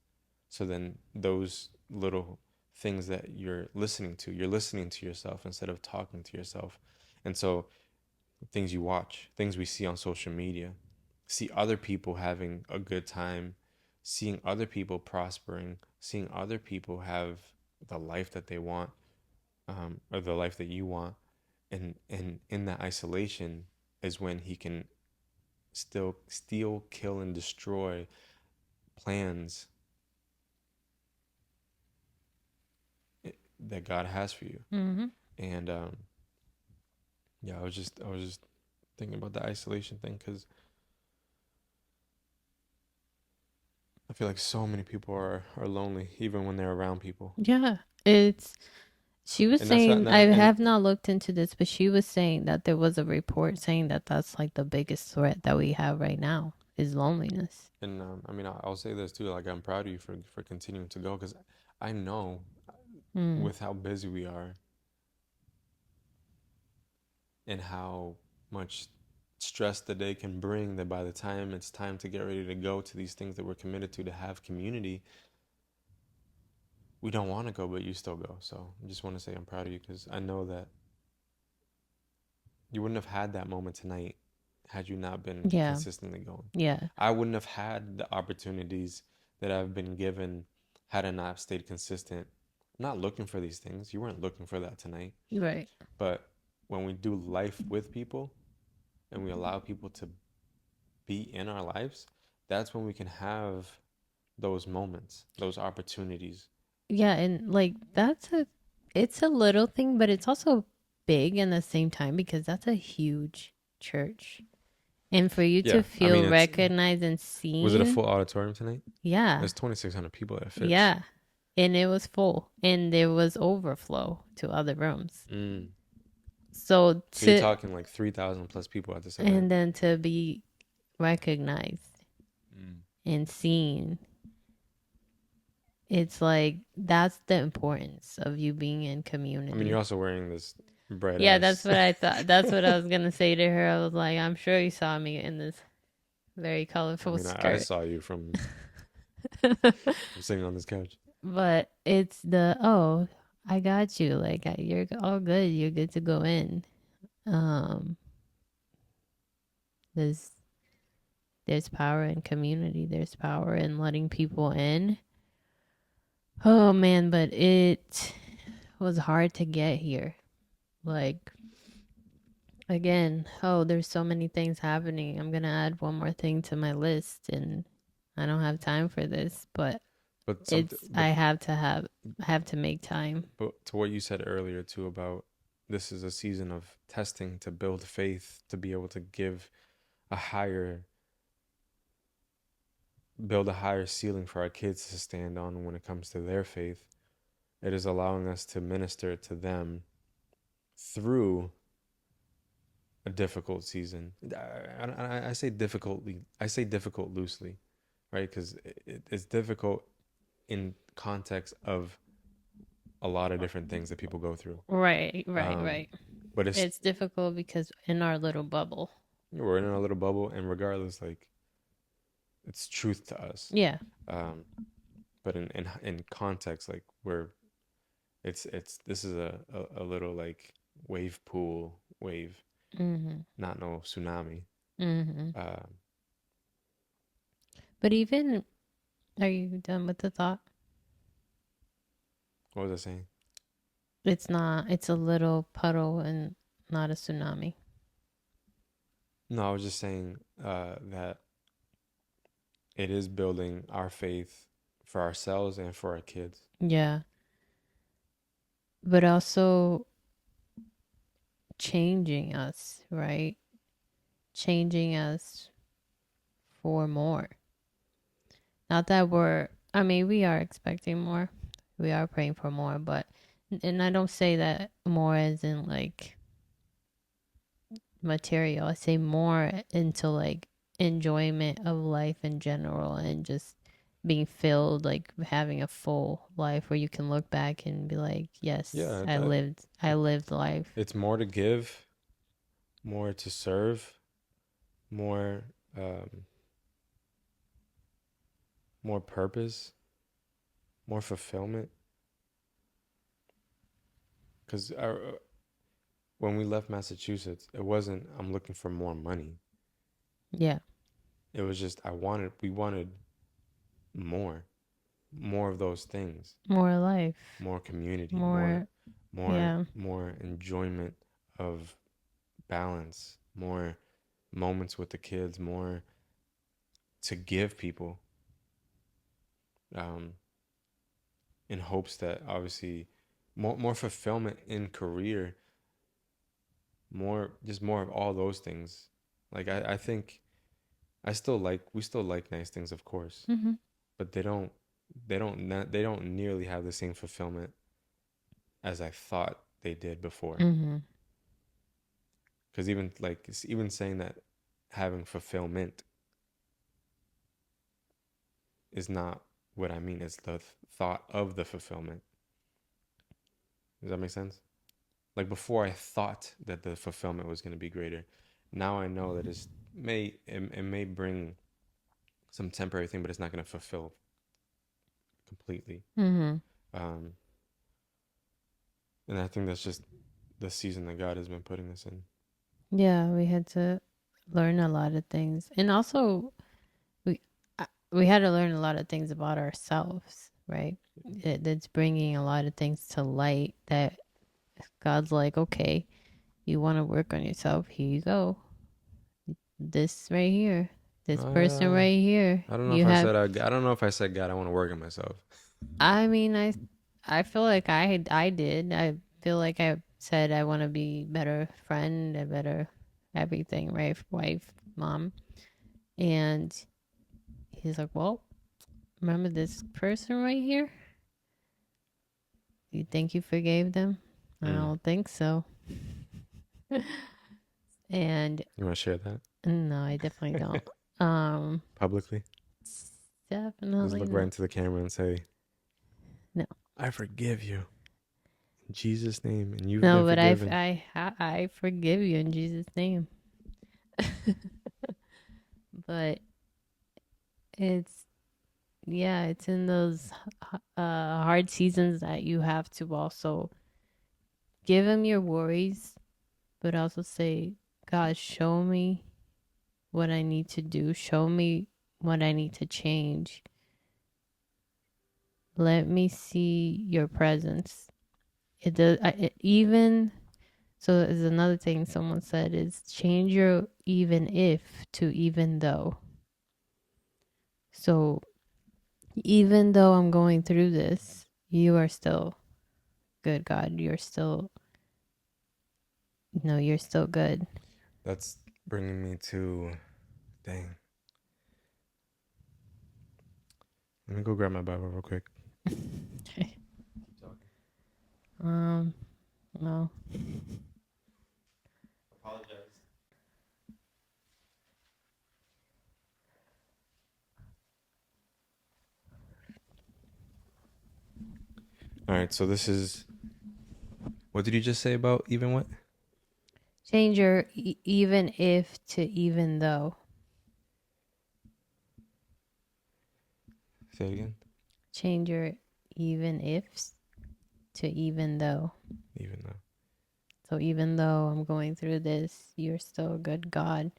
Speaker 1: So then those little things that you're listening to yourself instead of talking to yourself. And so things you watch, things we see on social media, see other people having a good time, seeing other people prospering, seeing other people have the life that they want, or the life that you want. And in that isolation is when he can still steal, kill, and destroy plans that God has for you.
Speaker 2: Mm-hmm.
Speaker 1: And yeah, I was just thinking about the isolation thing because I feel like so many people are lonely even when they're around people.
Speaker 2: Yeah. It's She was
Speaker 1: And that's not
Speaker 2: saying, I
Speaker 1: that and
Speaker 2: have not looked into this, but she was saying that there was a report saying that that's like the biggest threat that we have right now is loneliness.
Speaker 1: and I mean I'll say this too, like I'm proud of you for continuing to go because I know
Speaker 2: Mm.
Speaker 1: with how busy we are and how much stress the day can bring, that by the time it's time to get ready to go to these things that we're committed to have community, we don't want to go, but you still go. So I just want to say I'm proud of you because I know that you wouldn't have had that moment tonight had you not been
Speaker 2: Yeah.
Speaker 1: consistently going.
Speaker 2: Yeah.
Speaker 1: I wouldn't have had the opportunities that I've been given had I not stayed consistent. I'm not looking for these things. You weren't looking for that tonight.
Speaker 2: Right.
Speaker 1: But when we do life with people and we allow people to be in our lives, that's when we can have those moments, those opportunities.
Speaker 2: Yeah. And like, it's a little thing, but it's also big in the same time because that's a huge church. And for you
Speaker 1: Yeah,
Speaker 2: to
Speaker 1: I mean,
Speaker 2: feel recognized and
Speaker 1: was it a
Speaker 2: seen,
Speaker 1: full auditorium tonight?
Speaker 2: yeah.
Speaker 1: There's 2,600 people that fits.
Speaker 2: Yeah. And it was full and there was overflow to other rooms.
Speaker 1: Mm.
Speaker 2: So
Speaker 1: So you're
Speaker 2: to,
Speaker 1: talking like 3,000 plus people at this event.
Speaker 2: and then to be recognized
Speaker 1: Mm.
Speaker 2: and seen, it's like that's the importance of you being in
Speaker 1: I mean, you're
Speaker 2: community.
Speaker 1: also wearing this bright
Speaker 2: Yeah, that's
Speaker 1: ass.
Speaker 2: what I thought. That's what I was gonna say to her. I was like, I'm sure you saw me in this very
Speaker 1: I
Speaker 2: colorful
Speaker 1: mean, I
Speaker 2: skirt.
Speaker 1: saw you from sitting on this couch.
Speaker 2: But it's the, oh, I got you. Like, you're all good. You're good to go in. Um, there's there's power in community. There's power in letting people in. Oh man, but it was hard to get here. Like, again, oh, there's so many things happening. I'm gonna add one more thing to my list, and I don't have time for this, but
Speaker 1: But something,
Speaker 2: it's I have to make time.
Speaker 1: but to what you said earlier too about this is a season of testing to build faith to be able to give a higher build a higher ceiling for our kids to stand on when it comes to their faith. It is allowing us to minister to them through a difficult season. I say difficultly. I say difficult loosely, right? Because it's difficult in context of a lot of different things that people go through.
Speaker 2: Right,
Speaker 1: Um,
Speaker 2: right.
Speaker 1: but
Speaker 2: It's difficult because in our little bubble.
Speaker 1: we're in a little bubble, and regardless, like it's truth to us.
Speaker 2: Yeah.
Speaker 1: Um, but in context, like we're it's this is a little like wave pool wave,
Speaker 2: Mhm.
Speaker 1: not no tsunami.
Speaker 2: Mhm.
Speaker 1: Uh,
Speaker 2: But even, are you done with the thought?
Speaker 1: what was I saying?
Speaker 2: It's not. It's a little puddle and not a tsunami.
Speaker 1: No, I was just saying that it is building our faith for ourselves and for our kids.
Speaker 2: Yeah. But also changing us, right? Changing us for more. Not that I mean, we are expecting more. We are praying for more, but, and I don't say that more as in like material. I say more into like enjoyment of life in general and just being filled, like having a full life where you can look back and be like, yes,
Speaker 1: Yeah,
Speaker 2: I lived life.
Speaker 1: it's more to give, more to serve, more um, more purpose, more fulfillment. Because when we left Massachusetts, it wasn't I'm looking for more money.
Speaker 2: Yeah.
Speaker 1: It was just we wanted more, more of those things,
Speaker 2: More life.
Speaker 1: more community,
Speaker 2: More, yeah.
Speaker 1: more enjoyment of balance, more moments with the kids, more to give people, um, in hopes that obviously more fulfillment in career, more of all those things. Like I think we still like nice things, of course,
Speaker 2: Mm-hmm.
Speaker 1: but they don't nearly have the same fulfillment as I thought they did before.
Speaker 2: Mm-hmm.
Speaker 1: Because even like even saying that having fulfillment is not what I mean. It's the thought of the fulfillment. Does that make sense? Like before, I thought that the fulfillment was going to be greater. Now I know that it may bring some temporary thing, but it's not going to fulfill completely.
Speaker 2: Mm-hmm.
Speaker 1: Um, and I think that's just the season that God has been putting us in.
Speaker 2: Yeah, we had to learn a lot of things. And also we we had to learn a lot of things about ourselves, right? That's bringing a lot of things to light that God's like, okay, you want to work on yourself, here you go. This right here, this person
Speaker 1: Uh,
Speaker 2: right here,
Speaker 1: I don't know if
Speaker 2: you have.
Speaker 1: I don't know if I said God. I want to work on myself.
Speaker 2: I mean, I feel like I did. I feel like I said I want to be better friend, a better everything, right? Wife, mom. And he's like, well, remember this person right here? You think you forgave them? I
Speaker 1: Mm.
Speaker 2: don't think so. And
Speaker 1: You want to share that
Speaker 2: no, I definitely don't. Um,
Speaker 1: publicly? Just
Speaker 2: definitely
Speaker 1: look right
Speaker 2: not.
Speaker 1: into the camera and say,
Speaker 2: No,
Speaker 1: "I forgive you in Jesus' name," and you've
Speaker 2: no,
Speaker 1: been
Speaker 2: but
Speaker 1: forgiven.
Speaker 2: I forgive you in Jesus' name. But it's yeah, it's in those hard seasons that you have to also give him your worries, but also say, God, show me what I need to do. Show me what I need to change. Let me see your presence. It does even so is another thing someone said is change your even if to even though. So even though I'm going through this, you are still good, God. You're still no, you're still good.
Speaker 1: That's bringing me to, dang. Let me go grab my Bible real quick. Keep talking.
Speaker 2: um no.
Speaker 1: Apologize. All right, so this is what did you just say about even what?
Speaker 2: Change your even if to even though.
Speaker 1: Say it again.
Speaker 2: Change your even ifs to even though.
Speaker 1: Even though.
Speaker 2: So even though I'm going through this, you're still a good God.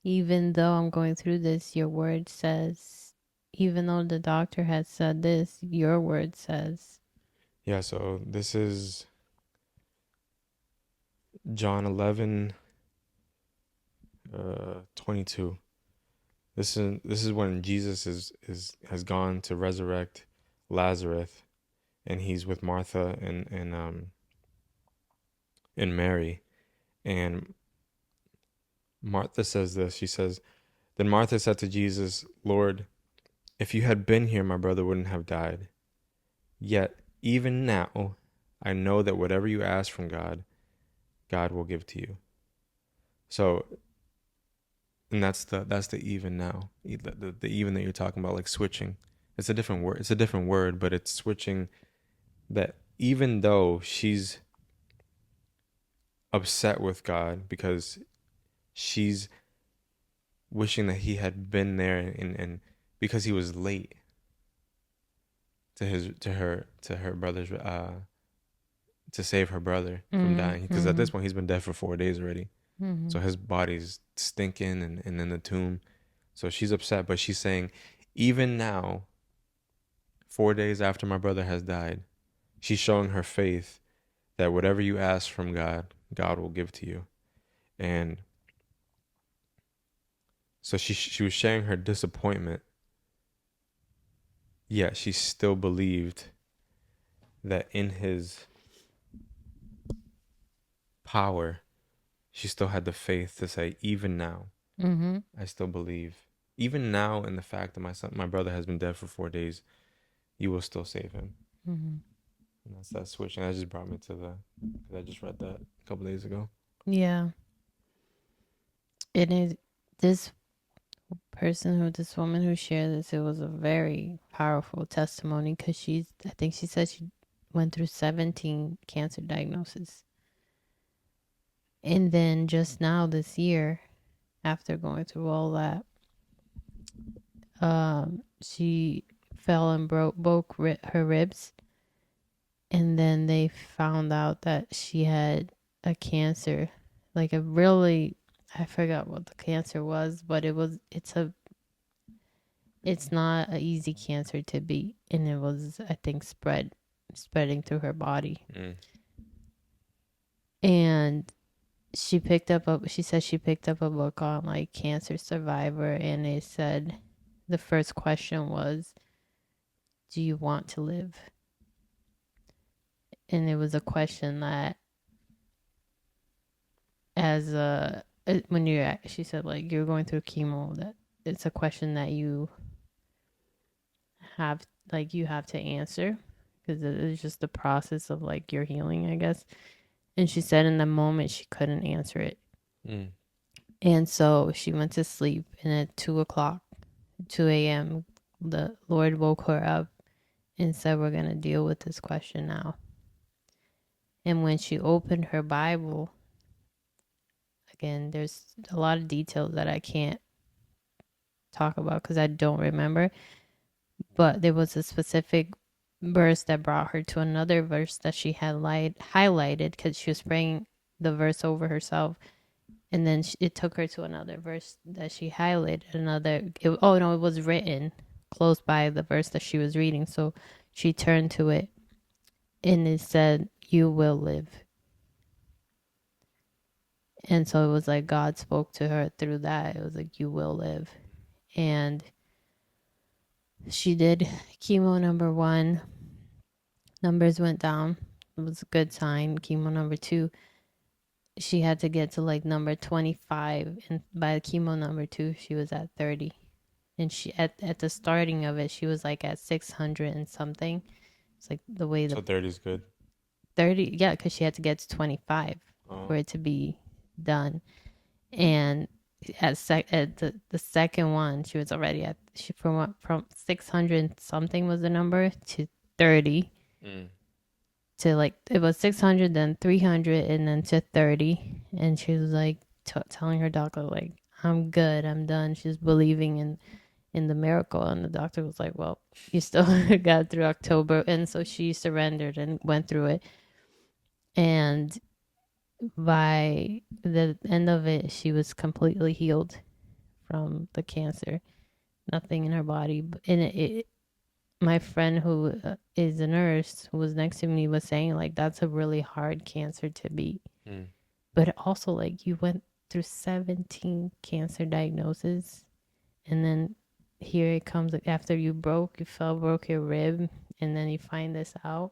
Speaker 2: Even though I'm going through this, your word says, even though the doctor has said this, your word says,
Speaker 1: Yeah, so this is John 11, 22. This is when Jesus is has gone to resurrect Lazarus, and he's with Martha and Mary. And Martha says this. She says, "Then Martha said to Jesus, 'Lord, if you had been here, my brother wouldn't have died. Yet even now I know that whatever you ask from God, God will give to you.'" So And that's the even now. The even that you're talking about, like switching. It's a different word. It's a different word, but it's switching. That even though she's upset with God because she's wishing that he had been there, and because he was late to her brother's to save her brother from
Speaker 2: Mm-hmm.
Speaker 1: dying, because at
Speaker 2: Mm-hmm.
Speaker 1: this point he's been dead for 4 days already.
Speaker 2: Mm-hmm.
Speaker 1: So his body's stinking and in the tomb. So she's upset, but she's saying, even now, 4 days after my brother has died, she's showing her faith that whatever you ask from God, God will give to you. And so she was sharing her disappointment, yet she still believed that in his power, she still had the faith to say, even now,
Speaker 2: Mm-hmm.
Speaker 1: I still believe. Even now, in the fact that my brother has been dead for 4 days, you will still save him.
Speaker 2: Mm-hmm.
Speaker 1: And that's that switch. And that just brought me to because I just read that a couple days ago.
Speaker 2: Yeah. It is this this woman who shared this, it was a very powerful testimony because I think she said she went through 17 cancer diagnoses. And then just now this year, after going through all that, she fell and broke her ribs. And then they found out that she had a cancer, like a really, I forgot what the cancer was, but it's not an easy cancer to beat, and it was, I think, spreading through her body.
Speaker 1: Mm.
Speaker 2: And she said she picked up a book on like cancer survivor, and it said the first question was, do you want to live? And it was a question that, as a when you're, she said, like, you're going through chemo, that it's a question that have you have to answer, because it's just the process of like your healing, I guess. And she said in the moment she couldn't answer it.
Speaker 1: Mm.
Speaker 2: And so she went to sleep, and at 2 o'clock, 2 a.m., the Lord woke her up and said, we're going to deal with this question now. And when she opened her Bible, again, there's a lot of details that I can't talk about because I don't remember, but there was a specific verse that brought her to another verse that she had highlighted because she was praying the verse over herself. And then it took her to another verse that she highlighted. Oh no, it was written close by the verse that she was reading. So she turned to it, and it said, you will live. And so it was like God spoke to her through that. It was like, you will live. And she did chemo number 1. Numbers went down. It was a good sign. Chemo number 2, she had to get to like number 25. And by chemo number 2, she was at 30. And she at the starting of it, she was like at 600 and something. It's like the way the
Speaker 1: So 30 is good.
Speaker 2: 30, yeah, because she had to get to 25
Speaker 1: Oh.
Speaker 2: for it to be done. And at the second one, she was already at, she from 600 something was the number to 30.
Speaker 1: Mm.
Speaker 2: To like, it was 600, then 300, and then to 30. And she was like telling her doctor, like, I'm good, I'm done. She's believing in the miracle. And the doctor was like, well, you still got through October. And so she surrendered and went through it. And by the end of it, she was completely healed from the cancer. Nothing in her body. And my friend who is a nurse who was next to me was saying, like, that's a really hard cancer to beat.
Speaker 1: Mm.
Speaker 2: But also, like, you went through 17 cancer diagnoses, and then here it comes, like, after you broke your rib, and then you find this out.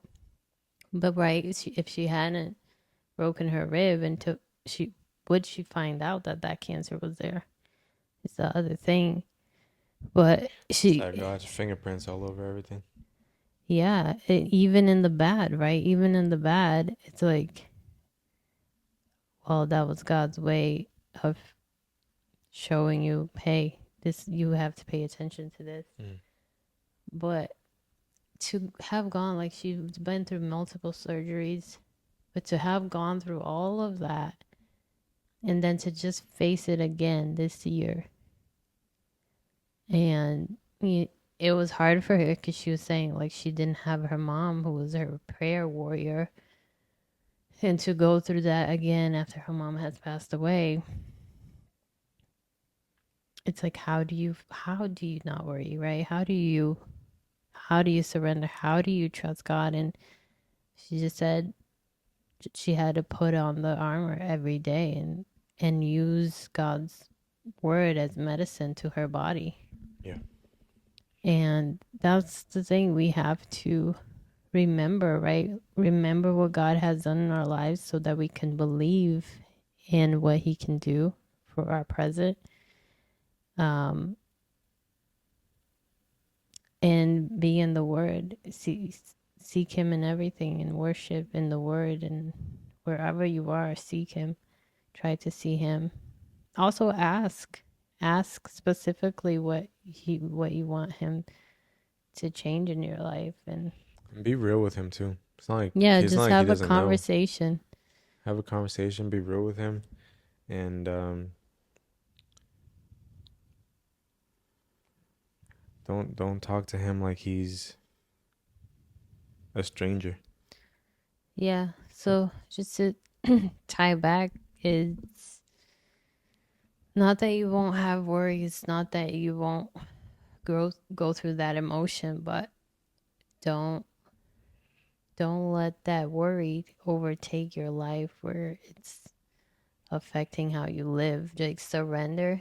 Speaker 2: But right, if she hadn't broken her rib, she would she find out that cancer was there? It's the other thing. But
Speaker 1: It's like God's fingerprints all over everything.
Speaker 2: yeah, even in the bad, right? Even in the bad, it's like, well, that was God's way of showing you, hey, this, you have to pay attention to this.
Speaker 1: Mm.
Speaker 2: But to have gone, like, she's been through multiple surgeries, but to have gone through all of that and then to just face it again this year. And it was hard for her because she was saying, like, she didn't have her mom, who was her prayer warrior. And to go through that again after her mom has passed away, it's like, how do you not worry, right? How do you surrender? How do you trust God? And she just said she had to put on the armor every day and use God's word as medicine to her body.
Speaker 1: Yeah.
Speaker 2: And that's the thing we have to remember, right? Remember what God has done in our lives so that we can believe in what he can do for our present. Um, and be in the word. Seek him in everything and worship in the word, and wherever you are, seek him. Try to see him. Also ask specifically what you want him to change in your life. And
Speaker 1: And be real with him too.
Speaker 2: yeah,
Speaker 1: It's not
Speaker 2: just
Speaker 1: like he
Speaker 2: have a
Speaker 1: doesn't know.
Speaker 2: conversation.
Speaker 1: Have a conversation, be real with him, and don't talk to him like he's a stranger.
Speaker 2: Yeah, so just to tie back, it's not that you won't have worries, not that you won't go through that emotion, but don't don't let that worry overtake your life where it's affecting how you live. Like, surrender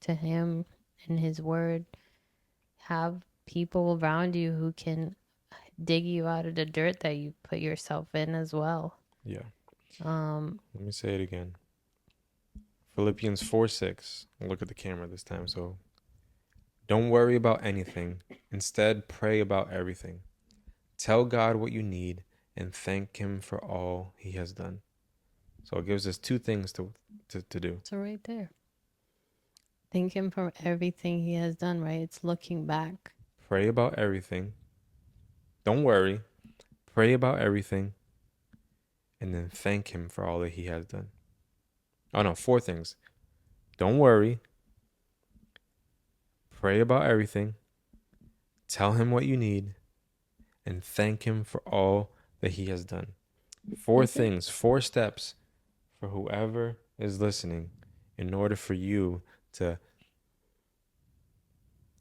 Speaker 2: to him and his word. Have people around you who can dig you out of the dirt that you put yourself in as well.
Speaker 1: Yeah.
Speaker 2: um
Speaker 1: Let me say it again. Philippians 4:6. Look at the camera this time. So don't worry about anything. Instead, pray about everything. Tell God what you need and thank him for all he has done. So it gives us two things to do.
Speaker 2: so right there, thank him for everything he has done, right? It's looking back.
Speaker 1: Pray about everything. Don't worry. Pray about everything and then thank him for all that he has done. Oh no, four things. Don't worry. Pray about everything. Tell him what you need and thank him for all that he has done. Four
Speaker 2: That's it.
Speaker 1: things, four steps for whoever is listening in order for you to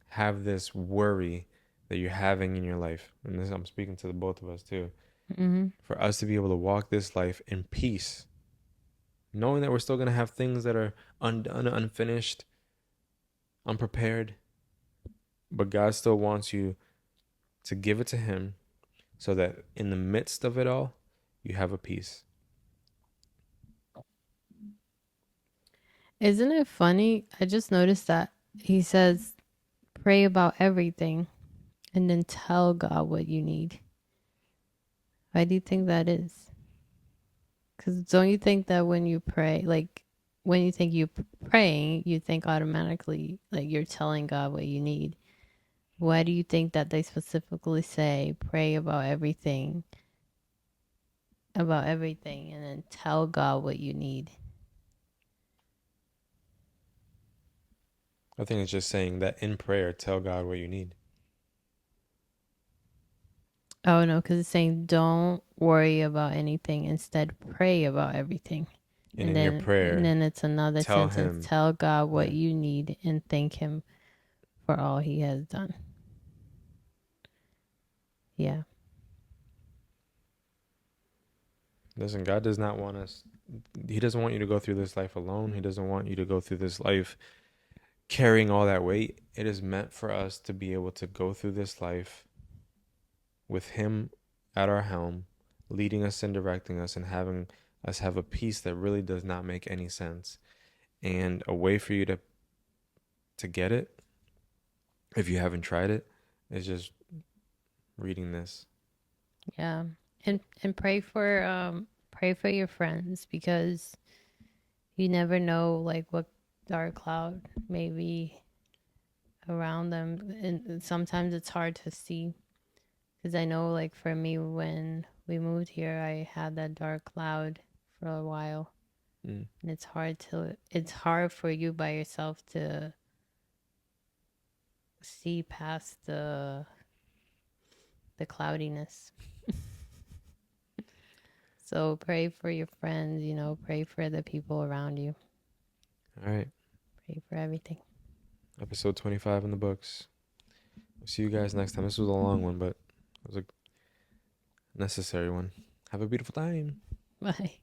Speaker 1: have this worry that you're having in your life. And this, I'm speaking to the both of us too.
Speaker 2: Mm-hmm.
Speaker 1: For us to be able to walk this life in peace, knowing that we're still going to have things that are undone, unfinished, unprepared, but God still wants you to give it to him so that in the midst of it all, you have a peace.
Speaker 2: Isn't it funny? I just noticed that he says pray about everything and then tell God what you need. Why do you think that is? Because don't you think that when you pray, like, when you think you praying, you think automatically like you're telling God what you need? Why do you think that they specifically say pray about everything, and then tell God what you need?
Speaker 1: I think it's just saying that in prayer, tell God what you need.
Speaker 2: Oh no, because it's saying don't worry about anything. Instead, pray about everything.
Speaker 1: And
Speaker 2: And
Speaker 1: in your prayer,
Speaker 2: then it's another
Speaker 1: tell
Speaker 2: sentence.
Speaker 1: him,
Speaker 2: Tell God what
Speaker 1: yeah.
Speaker 2: you need and thank him for all he has done. Yeah.
Speaker 1: Listen, God does not want us, he doesn't want you to go through this life alone. He doesn't want you to go through this life carrying all that weight. It is meant for us to be able to go through this life with him at our helm, leading us and directing us and having us have a peace that really does not make any sense. And a way for you to get it, if you haven't tried it, is just reading this.
Speaker 2: Yeah. And pray for your friends, because You never know like what dark cloud may be around them, and sometimes it's hard to see. Because I know, like, for me, when we moved here, I had that dark cloud for a while.
Speaker 1: Mm.
Speaker 2: And it's hard for you by yourself to see past the cloudiness. So pray for your friends, pray for the people around you,
Speaker 1: All right.
Speaker 2: pray for everything.
Speaker 1: Episode 25 in the books. We'll see you guys next time. This was a long one, but it was a necessary one. Have a beautiful time.
Speaker 2: Bye.